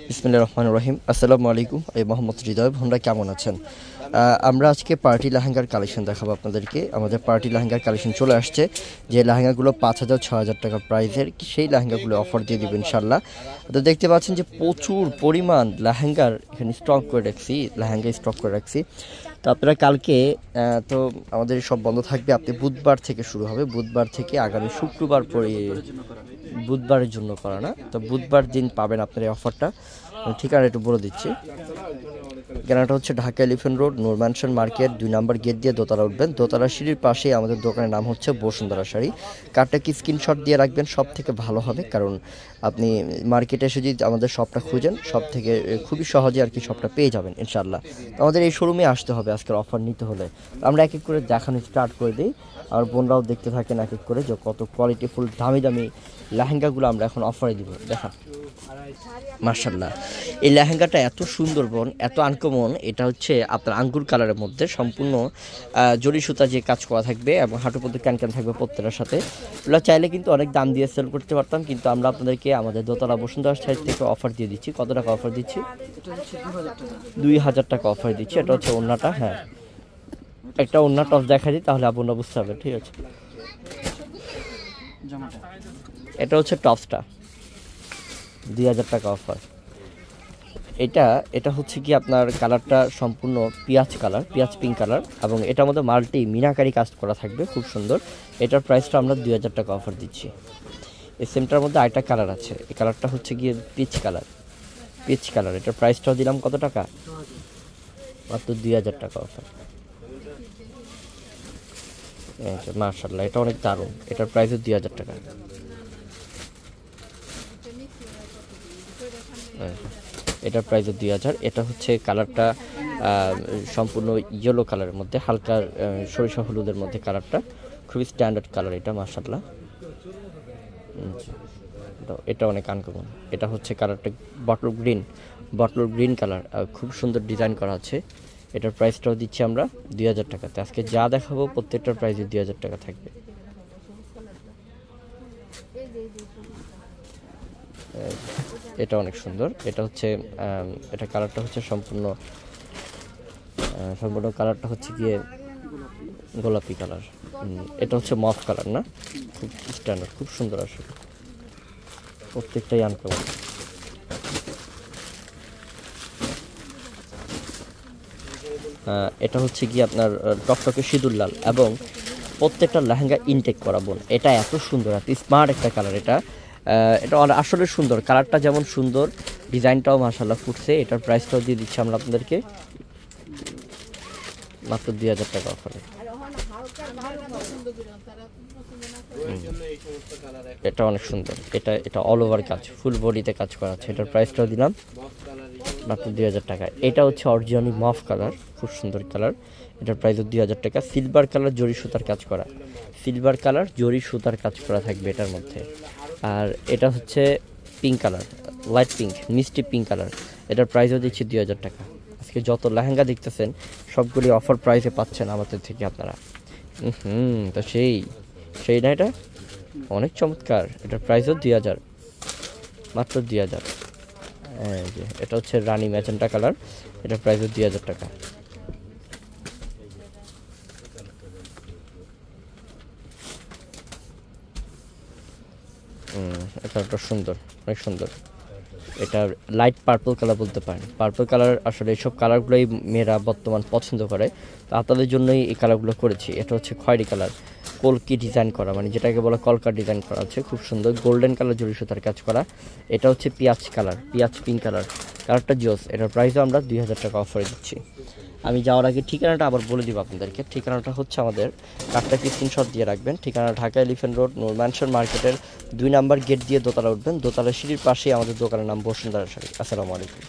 বিসমিল্লাহির রহমানির রহিম। আসসালামু আলাইকুম। আমি মোহাম্মদ হৃদয়। ভন্ডা কেমন আছেন? আমরা আজকে পার্টি লেহেঙ্গার কালেকশন দেখাবো আপনাদেরকে। আমাদের পার্টি লেহেঙ্গার কালেকশন চলে আসছে, যে লেহেঙ্গাগুলো 5,000-6,000 টাকা প্রাইসের, সেই লেহেঙ্গাগুলো অফার দিয়ে দিব ইনশাল্লাহ। তো দেখতে পাচ্ছেন যে প্রচুর পরিমাণ লেহেঙ্গার এখানে স্টক করে রাখছি, লেহেঙ্গা স্টক করে রাখছি। তো আপনারা কালকে তো আমাদের সব বন্ধ থাকবে, আপনি বুধবার থেকে শুরু হবে, বুধবার থেকে আগামী শুক্রবার বুধবারের জন্য করা না, তো বুধবার দিন পাবেন আপনার এই অফারটা। ঠিকানা একটু বলে দিচ্ছি। ঠিকানাটা হচ্ছে ঢাকা এলিফ্যান্ট রোড, নূর ম্যানশন মার্কেট, 2 নম্বর গেট দিয়ে দোতলা উঠবেন। দোতলা সিঁড়ির পাশেই আমাদের দোকানের নাম হচ্ছে বসুন্ধরা শাড়ি। কার্ডটা কি স্ক্রিনশট দিয়ে রাখবেন, সব থেকে ভালো হবে, কারণ আপনি মার্কেটে এসে যদি আমাদের শপটা খুঁজেন, সব থেকে খুবই সহজে আর কি শপটা পেয়ে যাবেন ইনশাল্লাহ। আমাদের এই শোরুমে আসতে হবে আজকের অফার নিতে হলে। আমরা এক এক করে দেখানো স্টার্ট করে দিই, আর বোনরাও দেখতে থাকেন এক এক করে যে কত কোয়ালিটিফুল দামি দামি লেহেঙ্গাগুলো আমরা এখন অফারে দিব। দেখা মাশাআল্লাহ, এই লেহেঙ্গাটা এত সুন্দর বোন, এত আনকমন। এটা হচ্ছে আপনার আঙ্গুর কালারের মধ্যে সম্পূর্ণ জরি সুতা যে কাজ করা থাকবে এবং হাঁটু পর্যন্ত ক্যান থাকবে প্রত্যেকটার সাথে। এগুলো চাইলে কিন্তু অনেক দাম দিয়ে সেল করতে পারতাম, কিন্তু আমরা আপনাদেরকে আমাদের দোতলা বসুন্ধরা সাইড থেকে অফার দিয়ে দিচ্ছি। কত টাকা অফার দিচ্ছি? 2,000 টাকা অফার দিচ্ছি। এটা হচ্ছে ওড়নাটা, হ্যাঁ একটা ওড়না টপ দেখা দিই, তাহলে আপনারা বুঝতে পারবেন। ঠিক আছে, এটা হচ্ছে টপসটা, 2,000 টাকা অফার। এটা হচ্ছে কি আপনার কালারটা সম্পূর্ণ পেঁয়াজ কালার, পেঁয়াজ পিঙ্ক কালার, এবং এটার মধ্যে মাল্টি মিনাকারি কাজ করা থাকবে, খুব সুন্দর। এটার প্রাইসটা আমরা 2,000 টাকা অফার দিচ্ছি। এই সেমটার মধ্যে আরেকটা কালার আছে, এই কালারটা হচ্ছে গিয়ে পিচ কালার। এটার প্রাইসটাও দিলাম কত টাকা? মাত্র 2,000 টাকা অফার। মাশাআল্লাহ, এটা অনেক দারুণ। এটার প্রাইসও 2,000 টাকা। এটার প্রাইসও 2,000। এটা হচ্ছে কালারটা সম্পূর্ণ ইয়েলো কালারের মধ্যে, হালকা সরিষা হলুদের মধ্যে কালারটা, খুবই স্ট্যান্ডার্ড কালার এটা মাশাআল্লাহ। এটা অনেক আনকমন। এটা হচ্ছে কালারটা বটল গ্রিন কালার, খুব সুন্দর ডিজাইন করা আছে। এটার প্রাইসটাও দিচ্ছি আমরা 2,000 টাকাতে। আজকে যা দেখাবো প্রত্যেকটার প্রাইসে 2,000 টাকা থাকবে। এটা অনেক সুন্দর। এটা হচ্ছে এটা কালারটা হচ্ছে সম্পূর্ণ কালারটা হচ্ছে গিয়ে গোলাপি কালার। এটা হচ্ছে মফ কালার না, খুব স্ট্যান্ডার্ড, খুব সুন্দর আসলে, প্রত্যেকটাই আনকমন। এটা হচ্ছে কি আপনার টকটকে সিঁদুর লাল, এবং প্রত্যেকটা লেহেঙ্গা ইনটেক করা বোন। এটা এত সুন্দর, এত স্মার্ট একটা কালার। এটা আসলে সুন্দর, কালারটা যেমন সুন্দর, ডিজাইনটাও মাশাআল্লাহ ফুটছে। এটার প্রাইসটাও দিয়ে দিচ্ছি আমরা আপনাদেরকে মাত্র 2,000 টাকা অফারে। এটা অনেক সুন্দর। এটা অল ওভার কাজ, ফুল বডিতে কাজ করা আছে। এটার প্রাইসটাও দিলাম মাত্র 2,000 টাকা। এটা হচ্ছে অরিজিনালি মফ কালার, খুব সুন্দর কালার। এটার প্রাইসও 2,000 টাকা। সিলভার কালার জরি সুতার কাজ করা থাকবে এটার মধ্যে। আর এটা হচ্ছে পিঙ্ক কালার, লাইট পিঙ্ক, মিষ্টি পিঙ্ক কালার। এটার প্রাইসও দিচ্ছি 2,000 টাকা। আজকে যত লেহেঙ্গা দেখতেছেন সবগুলি অফার প্রাইসে পাচ্ছেন আমাদের থেকে আপনারা। তো সেই না, এটা অনেক চমৎকার। এটার প্রাইসও 2,000, মাত্র 2,000। এটা হচ্ছে রানী ম্যাজেন্টা কালার। এটার প্রাইসও 2,000 টাকা। এটা সুন্দর, অনেক সুন্দর। এটা লাইট পার্পল কালার বলতে পারেন। পার্পল কালার আসলে এইসব কালারগুলোই মেয়েরা বর্তমান পছন্দ করে, তো আপনাদের জন্যই এই কালারগুলো করেছি। এটা হচ্ছে খয়েরি কালার, কলকি ডিজাইন করা, মানে যেটাকে বলে কলকা ডিজাইন করা আছে, খুব সুন্দর। গোল্ডেন কালার জরি সুতার কাজ করা। এটা হচ্ছে পেঁয়াজ পিঙ্ক কালারটা জোস। এটার প্রাইসও আমরা 2,000 টাকা অফারে দিচ্ছি। আমি যাওয়ার আগে ঠিকানাটা আবার বলে দিব আপনাদেরকে। ঠিকানাটা হচ্ছে আমাদের, কার্ডটা স্ক্রিনশট দিয়ে রাখবেন। ঠিকানা ঢাকা এলিফ্যান্ট রোড, নূর ম্যানশন মার্কেটের 2 নম্বর গেট দিয়ে দোতলা উঠবেন। দোতলা সিঁড়ির পাশেই আমাদের দোকানের নাম বসুন্ধরা শাড়ি। আসসালামু আলাইকুম।